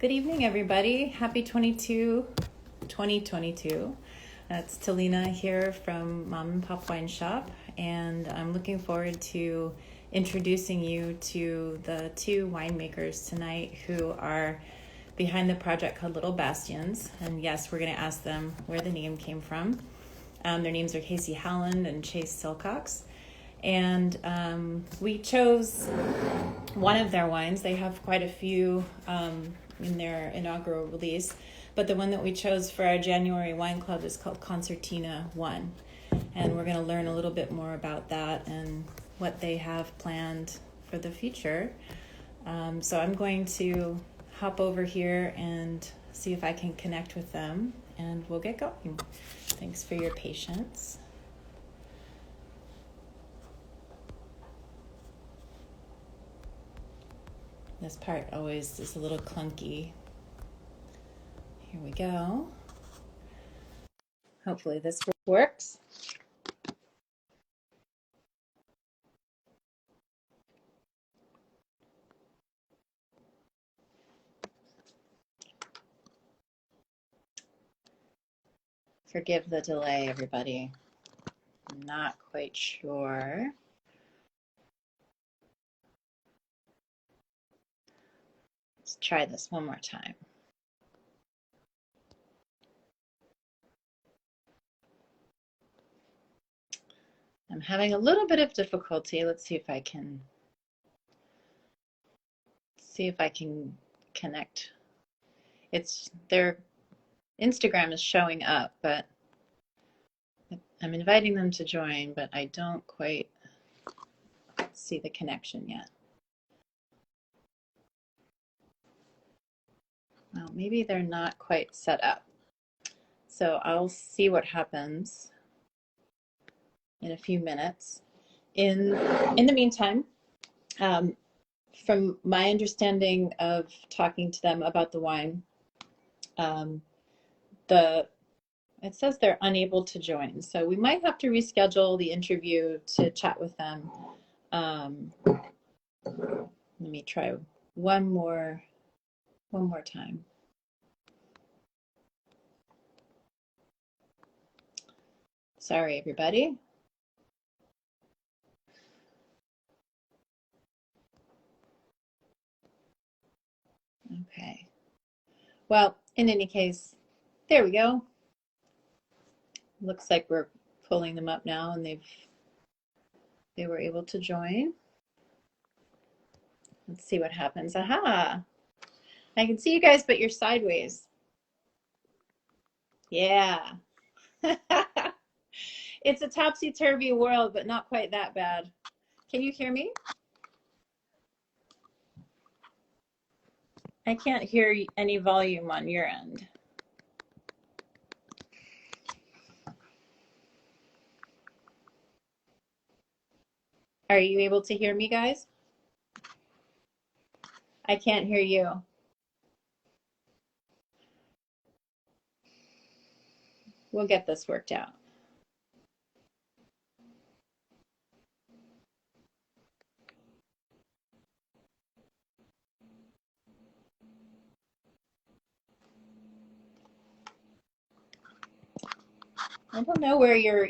Good evening, everybody. Happy 2022. It's Talina here from Mom and Pop Wine Shop, and I'm looking forward to introducing you to the two winemakers tonight who are behind the project called Little Bastions. And yes, we're going to ask them where the name came from. Their names are Casey Howland and Chase Silcox. And we chose one of their wines. They have quite a few in their inaugural release, but the one that we chose for our January wine club is called Concertina 1. And we're going to learn a little bit more about that and what they have planned for the future. So I'm going to hop over here and see if I can connect with them, and we'll get going. Thanks for your patience. This part always is a little clunky. Here we go. Hopefully this works. Forgive the delay, everybody. I'm not quite sure. Let's try this one more time. I'm having a little bit of difficulty. Let's see if I can connect. It's their Instagram is showing up, but I'm inviting them to join, but I don't quite see the connection yet. Well, maybe they're not quite set up. So I'll see what happens in a few minutes. In the meantime, from my understanding of talking to them about the wine, it says they're unable to join. So we might have to reschedule the interview to chat with them. Let me try one more time. Sorry, everybody. Okay. Well, in any case, there we go. Looks like we're pulling them up now, and they were able to join. Let's see what happens. Aha! I can see you guys, but you're sideways. Yeah. It's a topsy-turvy world, but not quite that bad. Can you hear me? I can't hear any volume on your end. Are you able to hear me, guys? I can't hear you. We'll get this worked out. I don't know where you're,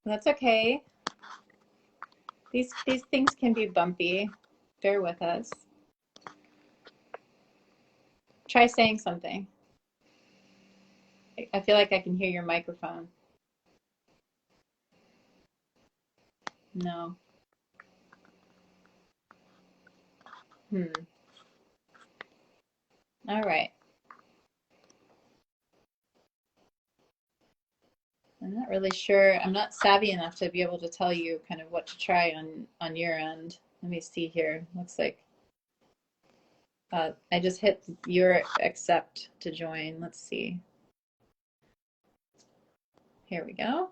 that's okay. These things can be bumpy. Bear with us. Try saying something. I feel like I can hear your microphone. No. All right. I'm not really sure. I'm not savvy enough to be able to tell you kind of what to try on your end. Let me see here. Looks like I just hit your accept to join. Let's see. Here we go.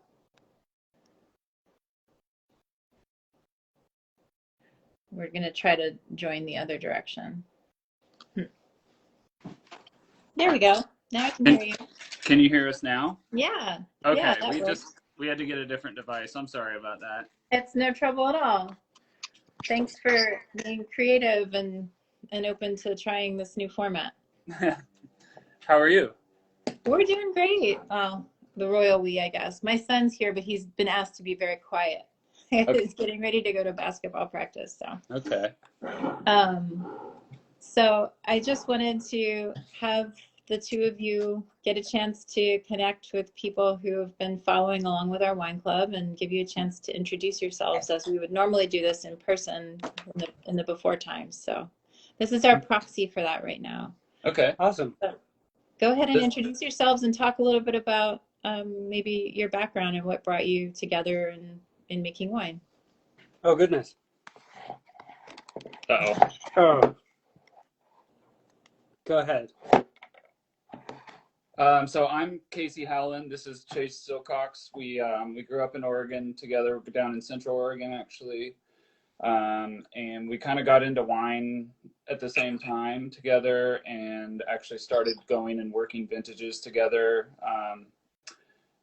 We're going to try to join the other direction. There we go. Now I can hear you. Can you hear us now? Yeah. Okay, Yeah, we had to get a different device. I'm sorry about that. It's no trouble at all. Thanks for being creative and open to trying this new format. How are you? We're doing great. Well, the royal we, I guess. My son's here, but he's been asked to be very quiet. Okay. He's getting ready to go to basketball practice. Okay. Um, so I just wanted to have the two of you get a chance to connect with people who have been following along with our wine club and give you a chance to introduce yourselves as we would normally do this in person in the before times. So this is our proxy for that right now. Okay. Awesome. So go ahead and This, introduce yourselves and talk a little bit about maybe your background and what brought you together in making wine. Oh, goodness. uh-oh. Oh, go ahead. So I'm Casey Howland. This is Chase Silcox. We grew up in Oregon together, down in Central Oregon, actually. And we kind of got into wine at the same time together, and actually started going and working vintages together.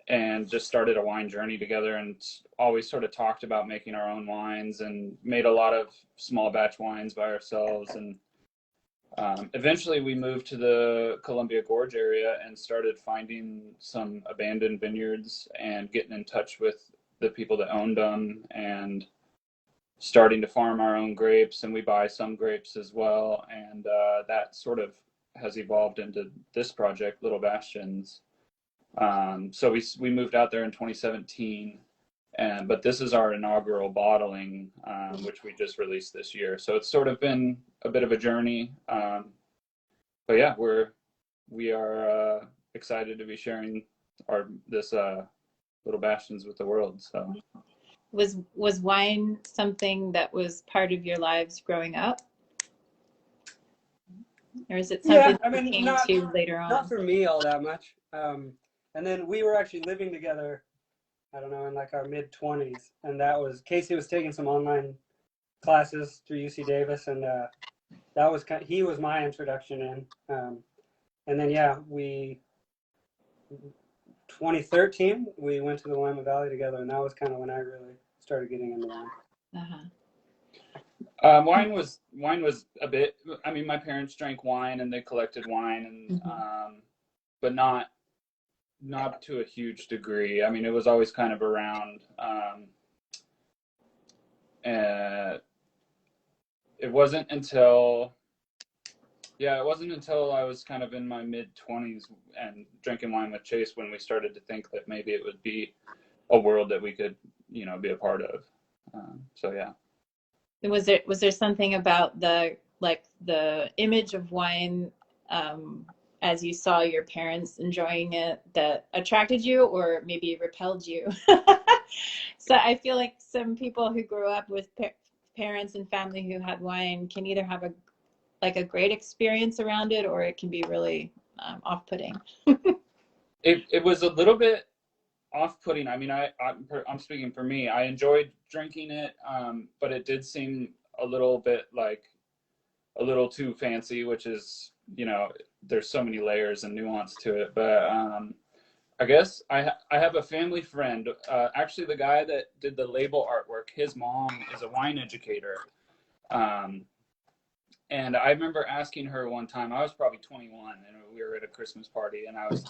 And just started a wine journey together, and always sort of talked about making our own wines, and made a lot of small batch wines by ourselves. And eventually we moved to the Columbia Gorge area and started finding some abandoned vineyards and getting in touch with the people that owned them, and starting to farm our own grapes. And we buy some grapes as well. And that sort of has evolved into this project, Little Bastions. So we moved out there in 2017, but this is our inaugural bottling, which we just released this year. So it's sort of been a bit of a journey, but yeah, we are excited to be sharing this Little Bastions with the world. So Was wine something that was part of your lives growing up, or is it something Yeah, I that you mean, came not to later not on? for me all that much. And then we were actually living together, I don't know, in like our mid-20s, and that was Casey was taking some online classes through UC Davis, and that was he was my introduction in. And then yeah, 2013 we went to the Willamette Valley together, and that was kind of when I really started getting into wine. Uh-huh. wine was a bit. I mean, my parents drank wine and they collected wine, and but not to a huge degree. I mean, it was always kind of around. It wasn't until I was kind of in my mid-20s and drinking wine with Chase when we started to think that maybe it would be a world that we could, be a part of. So yeah. Was there something about the image of wine, as you saw your parents enjoying it, that attracted you or maybe repelled you? So I feel like some people who grew up with parents and family who had wine can either have a great experience around it, or it can be really off-putting. It was a little bit off-putting. I mean, I'm speaking for me. I enjoyed drinking it, but it did seem a little bit like a little too fancy, which is, there's so many layers and nuance to it. But I guess I have a family friend, actually the guy that did the label artwork. His mom is a wine educator. And I remember asking her one time, I was probably 21, and we were at a Christmas party, and I was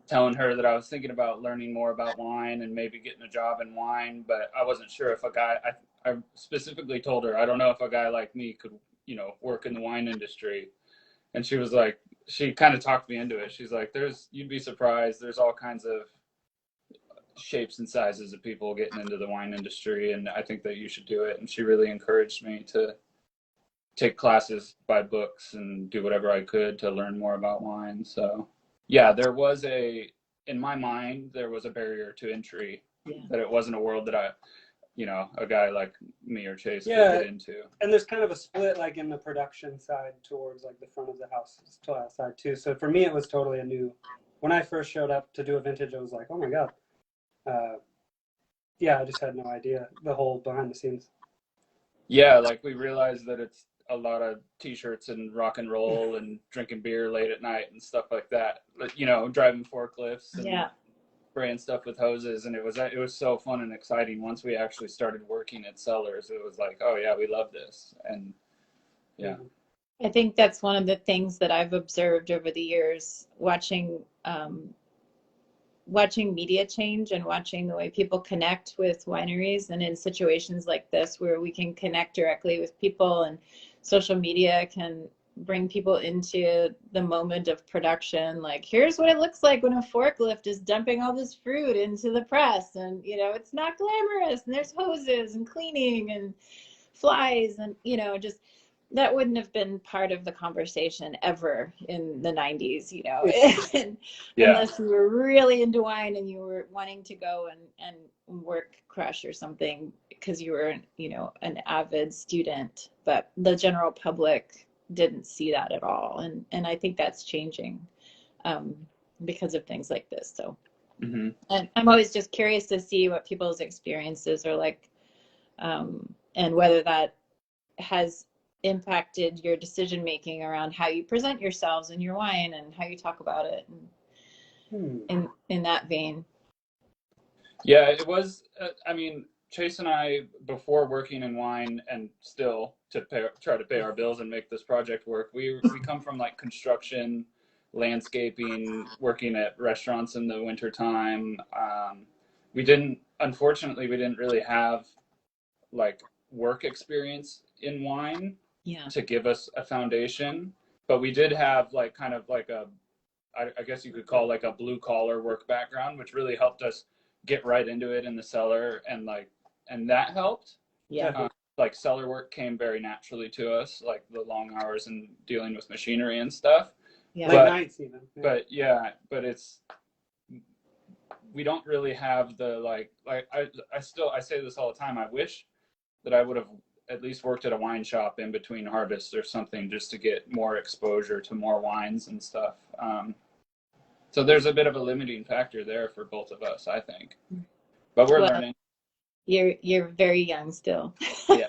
telling her that I was thinking about learning more about wine and maybe getting a job in wine, but I wasn't sure if I specifically told her, I don't know if a guy like me could, work in the wine industry. And she was like, she kind of talked me into it. She's like, you'd be surprised. There's all kinds of shapes and sizes of people getting into the wine industry, and I think that you should do it. And she really encouraged me to take classes, buy books, and do whatever I could to learn more about wine. So yeah, in my mind, there was a barrier to entry. Yeah. That it wasn't a world that a guy like me or Chase could get into. And there's kind of a split like in the production side towards like the front of the house side too. So for me, it was totally when I first showed up to do a vintage, I was like, oh my God. Yeah, I just had no idea the whole behind the scenes. Yeah, like we realized that it's a lot of t-shirts and rock and roll and drinking beer late at night and stuff like that. But, driving forklifts and spraying stuff with hoses. And it was so fun and exciting. Once we actually started working at cellars, it was like, oh yeah, we love this. And yeah. I think that's one of the things that I've observed over the years, watching media change and watching the way people connect with wineries, and in situations like this where we can connect directly with people and social media can bring people into the moment of production. Like, here's what it looks like when a forklift is dumping all this fruit into the press, and it's not glamorous, and there's hoses and cleaning and flies, and just that wouldn't have been part of the conversation ever in the 90s, Yeah. unless you were really into wine and you were wanting to go and work crush or something because you were, an avid student. But the general public didn't see that at all. And I think that's changing because of things like this. So, and I'm always just curious to see what people's experiences are like, and whether that has impacted your decision making around how you present yourselves and your wine and how you talk about it, and in that vein. Yeah, it was. Chase and I, before working in wine and still try to pay our bills and make this project work, we come from like construction, landscaping, working at restaurants in the wintertime. Unfortunately, we didn't really have like work experience in wine to give us a foundation, but we did have like kind of like I guess you could call like a blue collar work background, which really helped us get right into it in the cellar, and that helped. Like cellar work came very naturally to us, like the long hours and dealing with machinery and stuff. Late nights even. But we don't really have the like I say this all the time. I wish that I would have at least worked at a wine shop in between harvests or something, just to get more exposure to more wines and stuff. So there's a bit of a limiting factor there for both of us, I think. But we're learning. You're very young still. Yeah.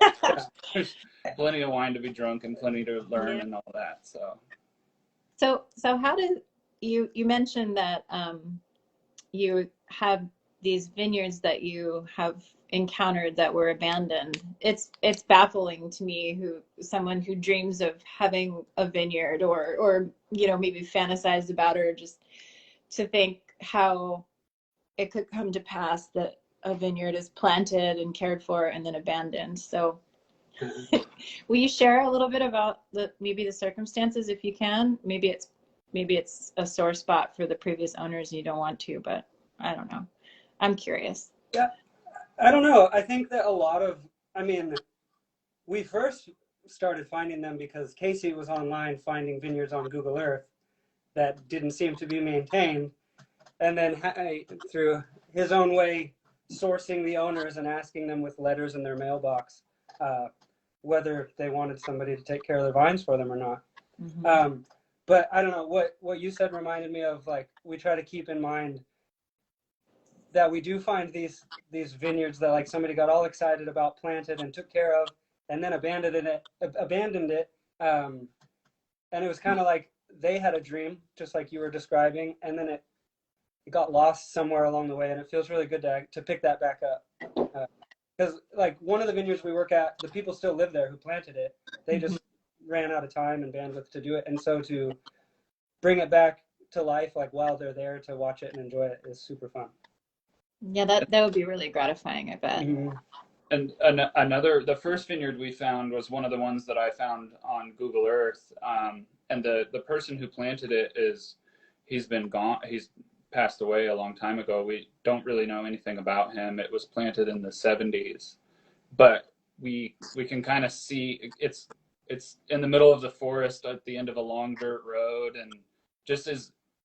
There's plenty of wine to be drunk and plenty to learn and all that. So how did you mentioned that you have these vineyards that you have encountered that were abandoned. It's baffling to me, someone who dreams of having a vineyard or maybe fantasized about it, or just to think how it could come to pass that a vineyard is planted and cared for and then abandoned. So will you share a little bit about maybe the circumstances, if you can? Maybe it's a sore spot for the previous owners and you don't want to, but I don't know. I'm curious. Yeah, I don't know. I think that we first started finding them because Casey was online finding vineyards on Google Earth that didn't seem to be maintained. And then through his own way, sourcing the owners and asking them with letters in their mailbox whether they wanted somebody to take care of their vines for them or not. Mm-hmm. But I don't know, what you said reminded me of, like, we try to keep in mind that we do find these vineyards that like somebody got all excited about, planted and took care of, and then abandoned it. And it was kind of like they had a dream, just like you were describing, and then it got lost somewhere along the way. And it feels really good to pick that back up. Because like one of the vineyards we work at, the people still live there who planted it. They just ran out of time and bandwidth to do it. And so to bring it back to life, like while they're there to watch it and enjoy it, is super fun. Yeah, that would be really gratifying, I bet. Mm-hmm. And the first vineyard we found was one of the ones that I found on Google Earth. And the person who planted it he's been gone. He's passed away a long time ago. We don't really know anything about him. It was planted in the 70s, but we can kind of see it's in the middle of the forest at the end of a long dirt road, and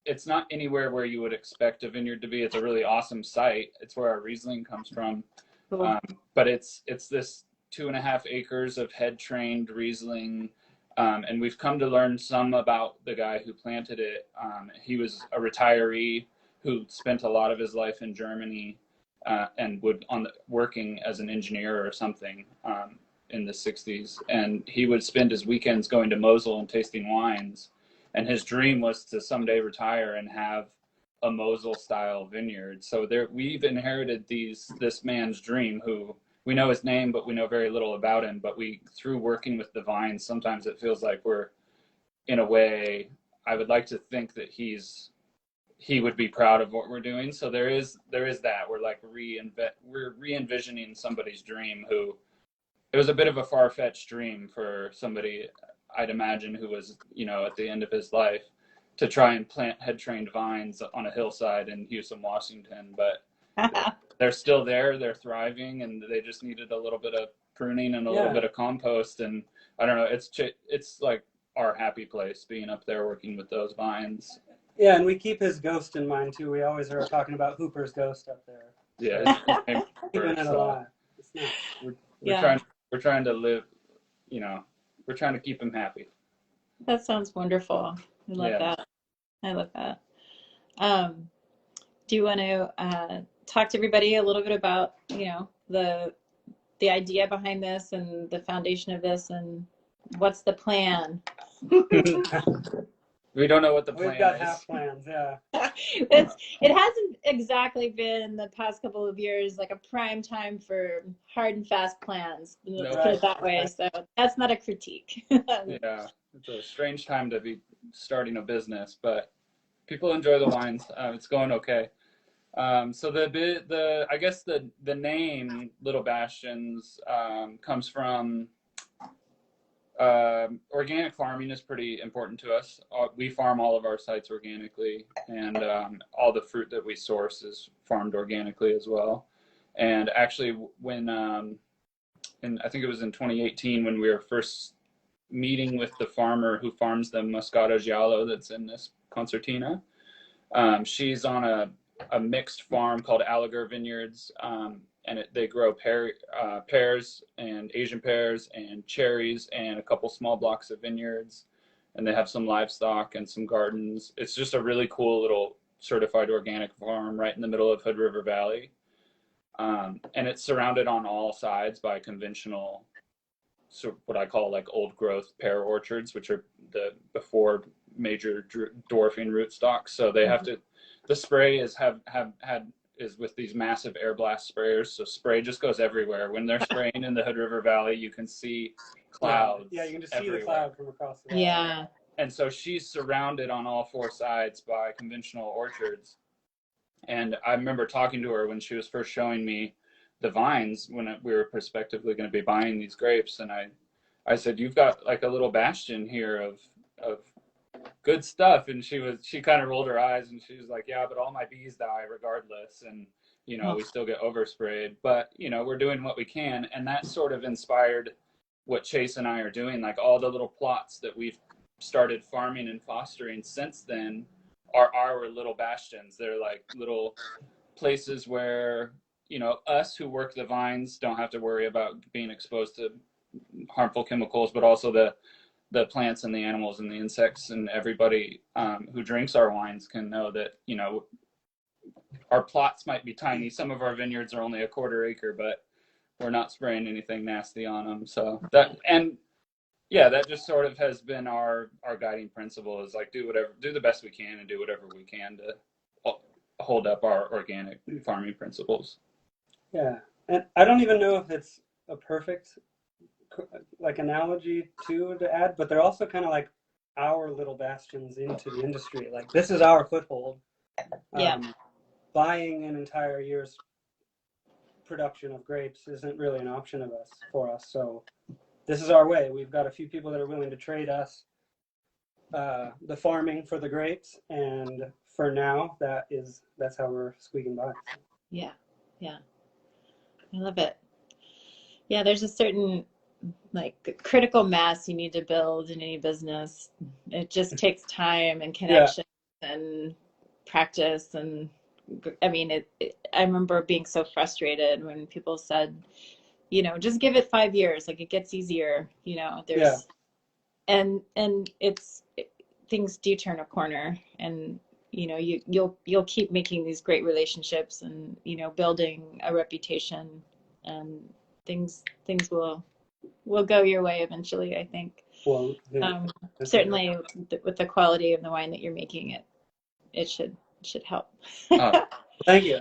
it's not anywhere where you would expect a vineyard to be. It's a really awesome site. It's where our Riesling comes from. Cool. But it's this 2.5 acres of head trained Riesling. And we've come to learn some about the guy who planted it. He was a retiree who spent a lot of his life in Germany and working as an engineer or something in the 60s. And he would spend his weekends going to Mosel and tasting wines. And his dream was to someday retire and have a Mosel style vineyard. So we've inherited this man's dream, who we know his name, but we know very little about him. But through working with the vines, sometimes it feels like we're, in a way, I would like to think that he would be proud of what we're doing. So there is that we're like we're re-envisioning somebody's dream who, it was a bit of a far-fetched dream for somebody, I'd imagine, who was, at the end of his life, to try and plant head-trained vines on a hillside in Houston, Washington. But they're still there, they're thriving, and they just needed a little bit of pruning and a little bit of compost. And I don't know, it's like our happy place being up there working with those vines. Yeah, and we keep his ghost in mind too. We always are talking about Hooper's ghost up there. Yeah, Keeping it alive. It's nice. We're trying to live, we're trying to keep him happy. That sounds wonderful. I love that. I love that. Do you want to talk to everybody a little bit about, the idea behind this and the foundation of this, and what's the plan? We don't know what the plan is. We've got half plans, yeah. It hasn't exactly been the past couple of years like a prime time for hard and fast plans. Let's put it that way. So that's not a critique. Yeah, it's a strange time to be starting a business, but people enjoy the wines. It's going okay. So I guess the name Little Bastions comes from organic farming is pretty important to us. We farm all of our sites organically, and all the fruit that we source is farmed organically as well. And actually, when I think it was in 2018 when we were first meeting with the farmer who farms the Moscato Giallo that's in this concertina, she's on a mixed farm called Aligar Vineyards, and they grow pears and Asian pears and cherries and a couple small blocks of vineyards, and they have some livestock and some gardens. It's just a really cool little certified organic farm right in the middle of Hood River Valley, and it's surrounded on all sides by conventional, what I call like old growth pear orchards, which are before major dwarfing rootstocks. So they have to, the spray is is with these massive air blast sprayers. So spray just goes everywhere. When they're spraying in the Hood River Valley, you can see clouds. Yeah, you can just everywhere. see the cloud from across the valley. Yeah. And so she's surrounded on all four sides by conventional orchards. And I remember talking to her when she was first showing me the vines when we were prospectively going to be buying these grapes. And I said, "You've got like a little bastion here of good stuff." And she kind of rolled her eyes and she was like, "Yeah, but all my bees die regardless, and we still get oversprayed, but we're doing what we can." And that sort of inspired what Chase and I are doing. Like all the little plots that we've started farming and fostering since then are our little bastions. They're like little places where us who work the vines don't have to worry about being exposed to harmful chemicals, but also the plants and the animals and the insects, and everybody who drinks our wines can know that our plots might be tiny. Some of our vineyards are only a quarter acre, but we're not spraying anything nasty on them. So that just sort of has been our guiding principle, is like do the best we can and do whatever we can to hold up our organic farming principles. Yeah, and I don't even know if it's a perfect like analogy to add, but they're also kind of like our little bastions into the industry. Like this is our foothold. Buying an entire year's production of grapes isn't really an option for us. So this is our way. We've got a few people that are willing to trade us the farming for the grapes, and for now that's how we're squeaking by. Yeah. I love it. Yeah, there's a certain like critical mass you need to build in any business. It just takes time and connection and practice. And I mean, I remember being so frustrated when people said, just give it 5 years, like it gets easier. And things do turn a corner, and you'll keep making these great relationships and building a reputation, and things will go your way eventually, I think. Well, certainly with the quality of the wine that you're making, it should help. Thank you.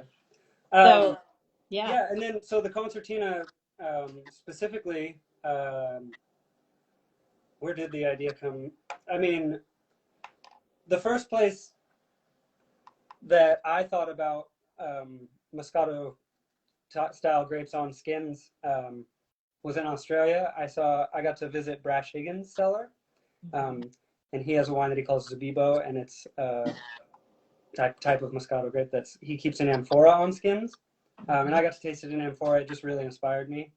So and then so the concertina, specifically, where did the idea come? I mean, the first place that I thought about Moscato style grapes on skins was in Australia. I got to visit Brash Higgins' cellar, and he has a wine that he calls Zabibo, and it's type of Moscato grape he keeps in amphora on skins, and I got to taste it in amphora. It just really inspired me.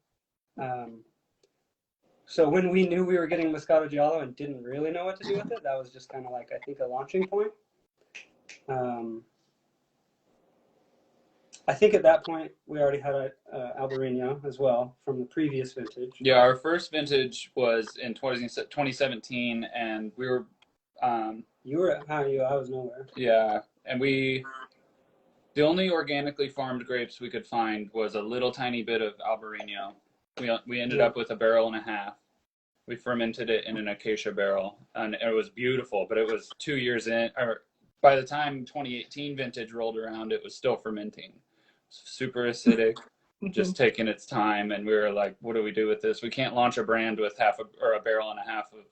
So when we knew we were getting Moscato Giallo and didn't really know what to do with it, that was just kind of like, I think, a launching point. I think at that point we already had a Albarino as well from the previous vintage. Yeah, our first vintage was in 2017, and we were. You were at I was nowhere. Yeah, and the only organically farmed grapes we could find was a little tiny bit of Albarino. We ended up with a barrel and a half. We fermented it in an acacia barrel, and it was beautiful. But it was 2 years in, or by the time 2018 vintage rolled around, it was still fermenting. Super acidic, just taking its time. And we were like, "What do we do with this? We can't launch a brand with a barrel and a half of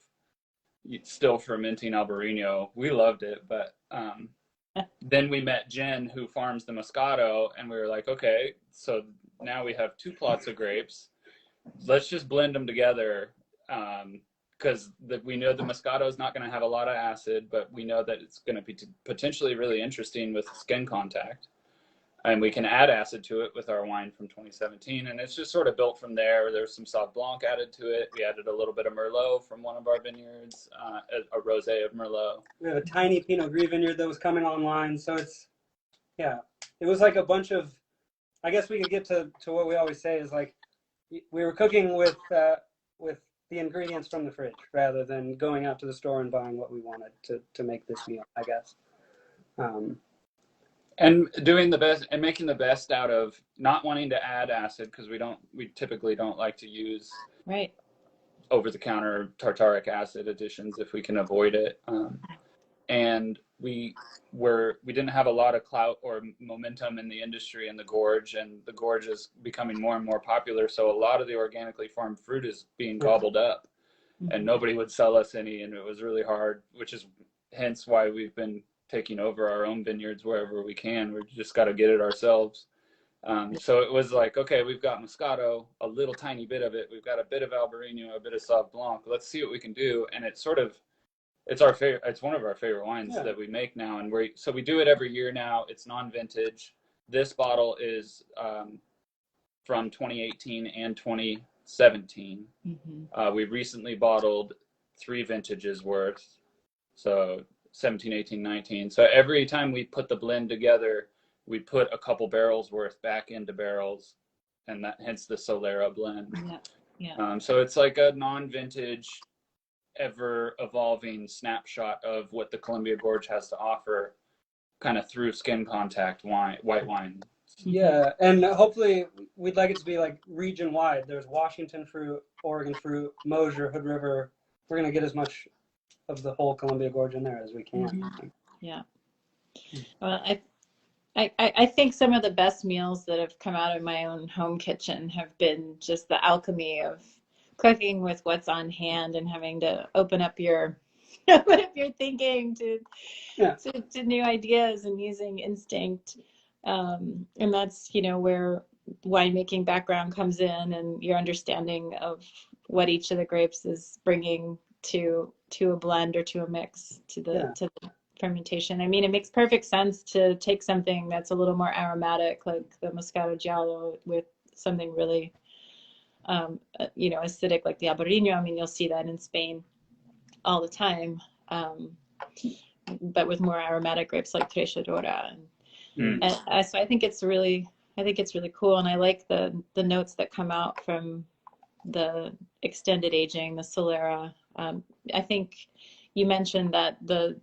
still fermenting Albarino." We loved it, but then we met Jen, who farms the Moscato, and we were like, "Okay, so now we have 2 plots of grapes. Let's just blend them together." Because we know the Moscato is not going to have a lot of acid, but we know that it's going to be potentially really interesting with skin contact. And we can add acid to it with our wine from 2017. And it's just sort of built from there. There's some Sauv Blanc added to it. We added a little bit of Merlot from one of our vineyards, a rosé of Merlot. We have a tiny Pinot Gris vineyard that was coming online. So it was like a bunch of, I guess we could get to what we always say is like, we were cooking with the ingredients from the fridge rather than going out to the store and buying what we wanted to make this meal, I guess. And doing the best and making the best out of not wanting to add acid, because we typically don't like to use over-the-counter tartaric acid additions if we can avoid it. And we didn't have a lot of clout or momentum in the industry in the gorge, and the gorge is becoming more and more popular. So a lot of the organically farmed fruit is being gobbled up, and nobody would sell us any, and it was really hard, which is hence why we've been taking over our own vineyards wherever we can. We just got to get it ourselves. So it was like, okay, we've got Moscato, a little tiny bit of it. We've got a bit of Albarino, a bit of Sauv Blanc. Let's see what we can do. And it's our favorite. It's one of our favorite wines that we make now. And we do it every year now. It's non-vintage. This bottle is from 2018 and 2017. We recently bottled 3 vintages worth. So 17, 18, 19. So every time we put the blend together, we put a couple barrels worth back into barrels, and hence the Solera blend. So it's like a non-vintage, ever evolving snapshot of what the Columbia Gorge has to offer, kind of through skin contact white wine. Yeah, and hopefully we'd like it to be like region wide. There's Washington fruit, Oregon fruit, Mosier, Hood River. We're gonna get as much of the whole Columbia Gorge in there as we can. Yeah. Well, I think some of the best meals that have come out of my own home kitchen have been just the alchemy of cooking with what's on hand and having to open up your thinking to new ideas and using instinct. And that's, where winemaking background comes in, and your understanding of what each of the grapes is bringing to a blend or to a mix to the fermentation. I mean, it makes perfect sense to take something that's a little more aromatic, like the Moscato Giallo, with something really acidic like the Albarino. I mean, you'll see that in Spain all the time, but with more aromatic grapes like Tresadora. And so I think it's really cool, and I like the notes that come out from the extended aging, the Solera. I think you mentioned that the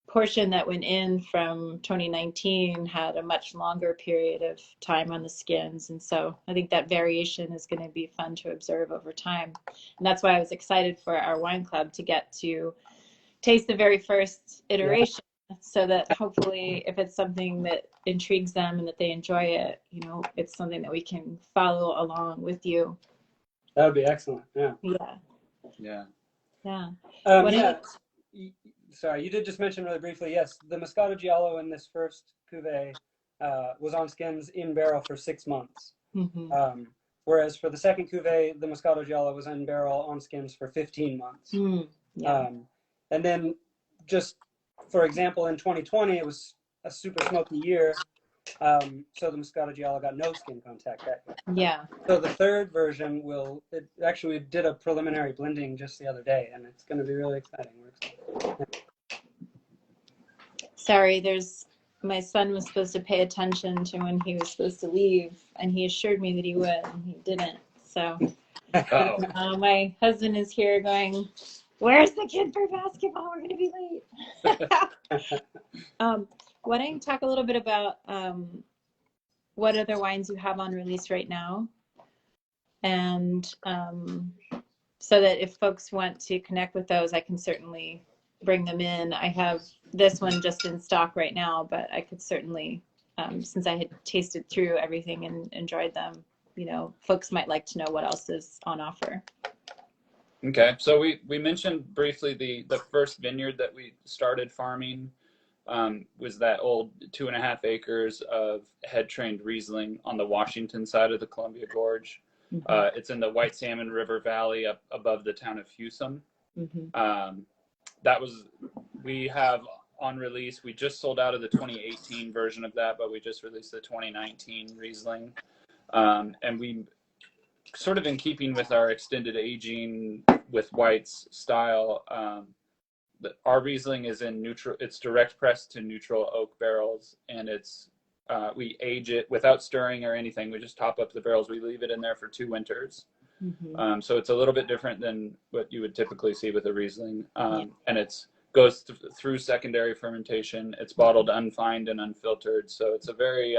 portion that went in from 2019 had a much longer period of time on the skins, and so I think that variation is going to be fun to observe over time. And that's why I was excited for our wine club to get to taste the very first iteration so that hopefully if it's something that intrigues them and that they enjoy it, it's something that we can follow along with you. That would be excellent. Yeah. Yeah. Yeah. Yeah. Sorry, you did just mention really briefly. Yes, the Moscato Giallo in this first cuvee was on skins in barrel for 6 months. Mm-hmm. Whereas for the second cuvee, the Moscato Giallo was in barrel on skins for 15 months. Yeah. And then, just for example, in 2020, it was a super smoky year. So the Moscato Giallo got no skin contact that year. Yeah. So the third version we did a preliminary blending just the other day, and it's going to be really exciting. Sorry, my son was supposed to pay attention to when he was supposed to leave, and he assured me that he would, and he didn't. So my husband is here going, "Where's the kid for basketball? We're going to be late." Why don't you talk a little bit about what other wines you have on release right now, and so that if folks want to connect with those, I can certainly bring them in. I have this one just in stock right now, but I could certainly, since I had tasted through everything and enjoyed them, folks might like to know what else is on offer. Okay, so we mentioned briefly the first vineyard that we started farming was that old 2.5 acres of head-trained Riesling on the Washington side of the Columbia Gorge. Mm-hmm. It's in the White Salmon River Valley up above the town of Hewsum. Mm-hmm. We have on release, we just sold out of the 2018 version of that, but we just released the 2019 Riesling. And we sort of in keeping with our extended aging with whites style, our Riesling is in neutral. It's direct pressed to neutral oak barrels, and we age it without stirring or anything. We just top up the barrels. We leave it in there for 2 winters. Mm-hmm. So it's a little bit different than what you would typically see with a Riesling, and it goes through secondary fermentation. It's bottled unfined and unfiltered, so it's a very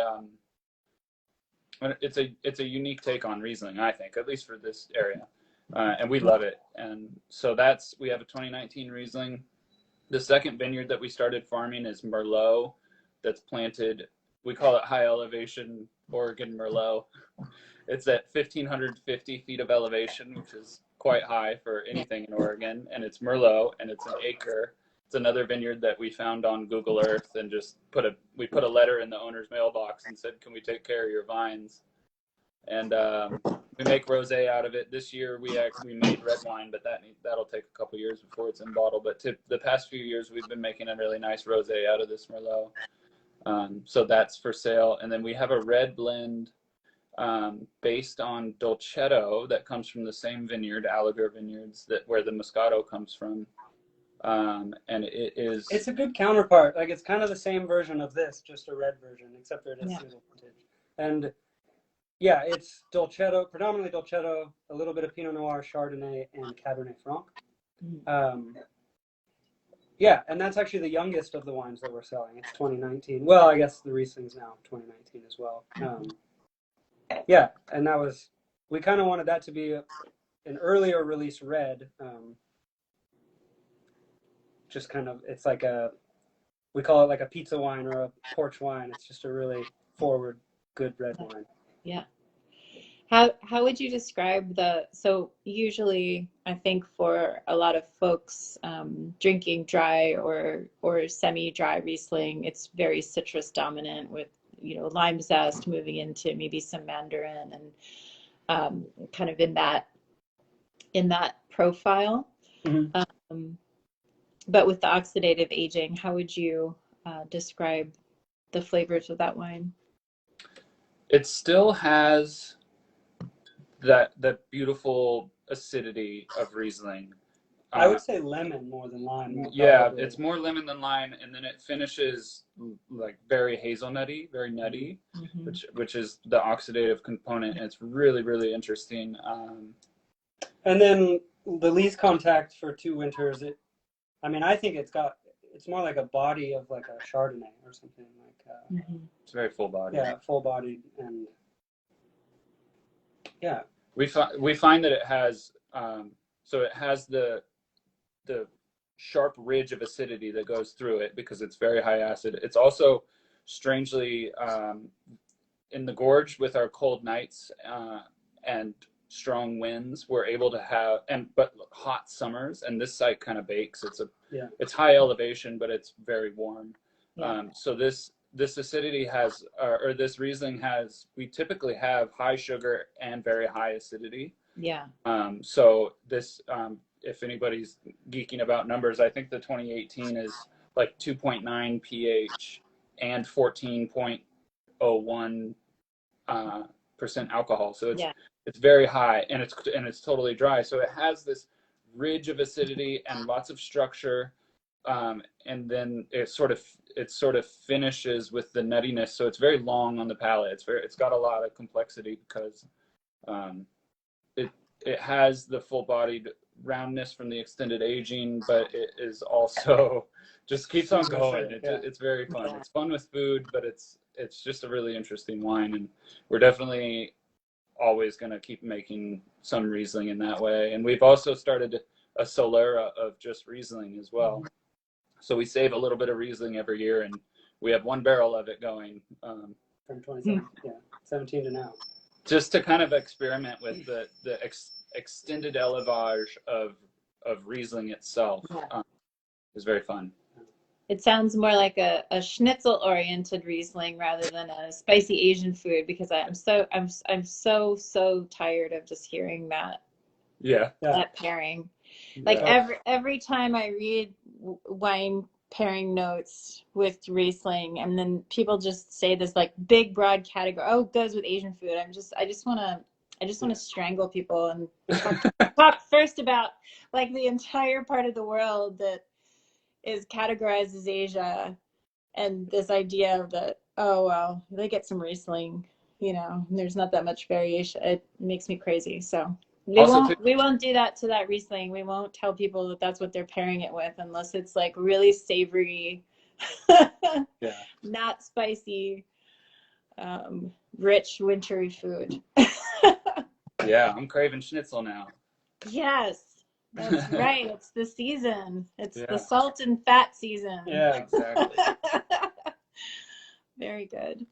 it's a unique take on Riesling, I think, at least for this area. And we love it. And so we have a 2019 Riesling. The second vineyard that we started farming is Merlot that's planted. We call it high elevation Oregon Merlot. It's at 1,550 feet of elevation, which is quite high for anything in Oregon. And it's Merlot, and it's an acre. It's another vineyard that we found on Google Earth and just we put a letter in the owner's mailbox and said, "Can we take care of your vines?" And we make rosé out of it. This year we made red wine, but that'll take a couple years before it's in bottle. But the past few years we've been making a really nice rosé out of this Merlot. So that's for sale. And then we have a red blend based on Dolcetto that comes from the same vineyard, Alliger Vineyards, where the Moscato comes from. And it's a good counterpart. Like, it's kind of the same version of this, just a red version, except for it is single vintage. And yeah, it's Dolcetto, predominantly Dolcetto, a little bit of Pinot Noir, Chardonnay, and Cabernet Franc. Mm-hmm. And that's actually the youngest of the wines that we're selling. It's 2019. Well, I guess the Riesling's now 2019 as well. And we kind of wanted that to be an earlier release red. Just kind of, it's like we call it like a pizza wine or a porch wine. It's just a really forward, good red wine. Yeah. How would you describe so usually I think for a lot of folks drinking dry or semi-dry Riesling, it's very citrus dominant with, lime zest moving into maybe some mandarin and kind of in that profile. Mm-hmm. But with the oxidative aging, how would you describe the flavors of that wine? It still has that beautiful acidity of Riesling. I would say lemon more than lime. Yeah, it's more lemon than lime, and then it finishes like very hazelnutty, very nutty, mm-hmm. which is the oxidative component. And it's really, really interesting. And then the least contact for 2 winters, I think it's more like a body of like a Chardonnay or something like. Mm-hmm. It's very full bodied. Yeah, full bodied, and yeah. We find that it has it has the sharp ridge of acidity that goes through it because it's very high acid. It's also strangely in the gorge with our cold nights and strong winds, we're able to have but hot summers, and this site kind of bakes. It's high elevation, but it's very warm. So this acidity has, or this Riesling has, we typically have high sugar and very high acidity. Yeah. So this, if anybody's geeking about numbers, I think the 2018 is like 2.9 pH and 14.01 percent alcohol. So it's very high, and it's totally dry. So it has this ridge of acidity and lots of structure, and then it sort of finishes with the nuttiness. So it's very long on the palate. It's got a lot of complexity because it has the full-bodied roundness from the extended aging, but it is also just keeps on going. It's very fun. It's fun with food, but it's just a really interesting wine, and we're definitely always going to keep making some Riesling in that way. And we've also started a Solera of just Riesling as well. So we save a little bit of Riesling every year, and we have one barrel of it going from 17 to now. Just to kind of experiment with the extended élevage of Riesling itself. Is very fun. It sounds more like a schnitzel-oriented Riesling rather than a spicy Asian food, because I'm so tired of just hearing that pairing. Like every time I read wine pairing notes with Riesling, and then people just say this like big broad category, oh, it goes with Asian food. I just want to strangle people and talk first about like the entire part of the world that is categorized as Asia, and this idea that, oh, well, they get some Riesling, there's not that much variation. It makes me crazy. So we won't do that to that Riesling. We won't tell people that that's what they're pairing it with unless it's like really savory, not spicy, rich, wintry food. Yeah, I'm craving schnitzel now. Yes. That's right. It's the season. It's the salt and fat season. Yeah, exactly. Very good.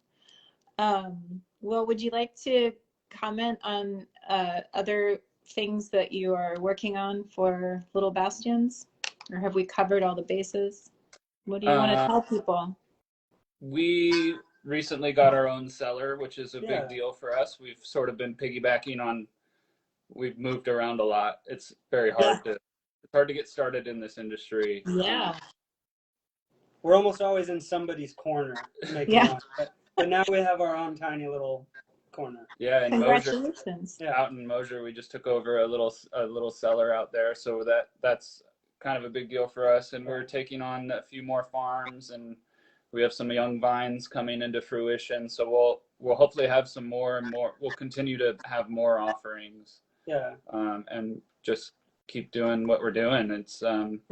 Well, would you like to comment on other things that you are working on for Little Bastions? Or have we covered all the bases? What do you want to tell people? We recently got our own cellar, which is a big deal for us. We've sort of been piggybacking on. We've moved around a lot. It's very hard to get started in this industry. Yeah. We're almost always in somebody's corner making wine. But now we have our own tiny little corner. Yeah, and congratulations. Out in Mosier, we just took over a little cellar out there, so that's kind of a big deal for us. And we're taking on a few more farms, and we have some young vines coming into fruition. So we'll hopefully have some more and more. We'll continue to have more offerings. And just keep doing what we're doing. It's I think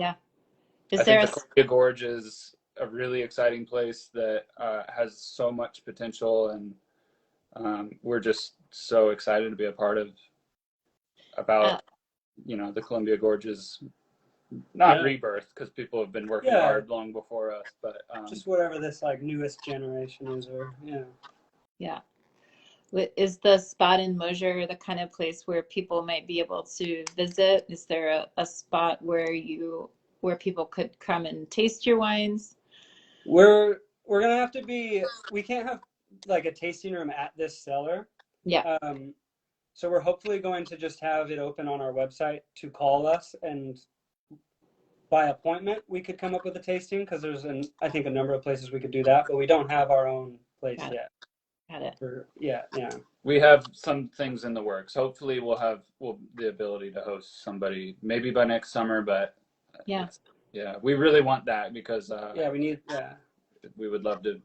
the Columbia Gorge is a really exciting place that has so much potential, and we're just so excited to be a part of the Columbia Gorge's not rebirth, because people have been working hard long before us, but just whatever this like newest generation is, or Is the spot in Mosier the kind of place where people might be able to visit? Is there a spot where people could come and taste your wines? We're gonna have to be. We can't have like a tasting room at this cellar. Yeah. So we're hopefully going to just have it open on our website to call us, and by appointment we could come up with a tasting, because there's I think a number of places we could do that, but we don't have our own place yet. Got it. We have some things in the works. Hopefully we'll have the ability to host somebody maybe by next summer, but we really want that, because we would love to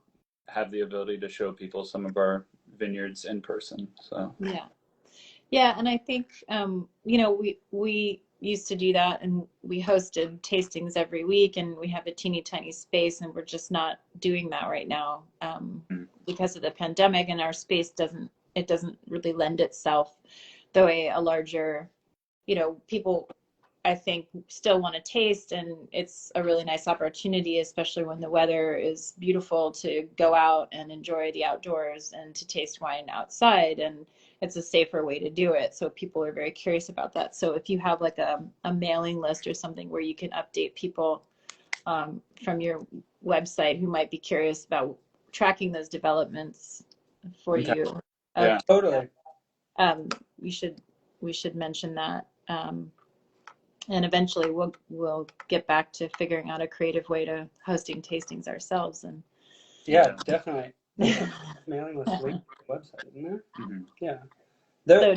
have the ability to show people some of our vineyards in person. So and I think we used to do that, and we hosted tastings every week, and we have a teeny tiny space, and we're just not doing that right now because of the pandemic, and our space doesn't really lend itself the way a larger people. I think still want to taste, and it's a really nice opportunity, especially when the weather is beautiful, to go out and enjoy the outdoors and to taste wine outside, and it's a safer way to do it. So people are very curious about that. So if you have like a mailing list or something where you can update people from your website who might be curious about tracking those developments for Okay. you, Yeah. Totally. we should mention that. And eventually we'll get back to figuring out a creative way to hosting tastings ourselves. And Yeah, definitely. Mailing list link on the website, isn't there? Mhm. Yeah. so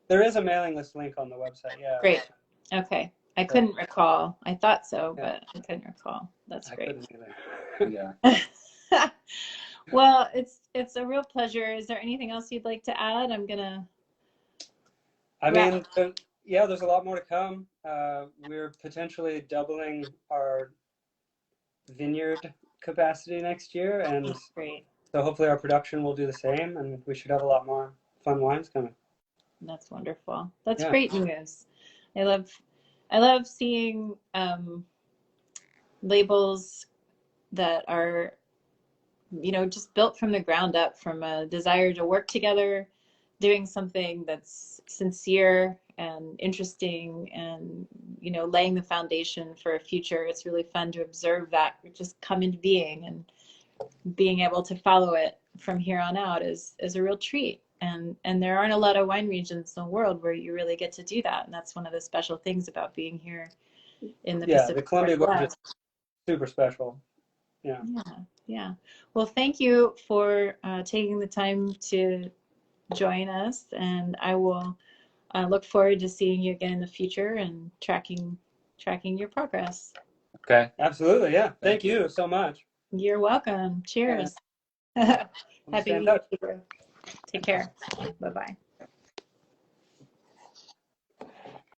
There is a mailing list link on the website. Yeah. great. Okay. I couldn't recall. I thought so, but I couldn't recall. That's I great. couldn't either. Yeah. Well, it's a real pleasure. Is there anything else you'd like to add? I'm gonna I wrap. mean, yeah, there's a lot more to come. We're potentially doubling our vineyard capacity next year, and Great. so hopefully our production will do the same, and we should have a lot more fun wines coming. That's wonderful. That's Yeah. great news. I love seeing labels that are, just built from the ground up, from a desire to work together, doing something that's sincere and interesting, and laying the foundation for a future. It's really fun to observe that just come into being, and being able to follow it from here on out is a real treat. And there aren't a lot of wine regions in the world where you really get to do that, and that's one of the special things about being here in the Pacific The Columbia Gorge is Northwest. super special. Yeah. Yeah. Well, thank you for taking the time to join us, and I will look forward to seeing you again in the future and tracking your progress. Okay. Absolutely. Yeah. Thank you so much. You're welcome. Cheers. We'll stay Happy in New Year touch. to you. Take care. Bye-bye.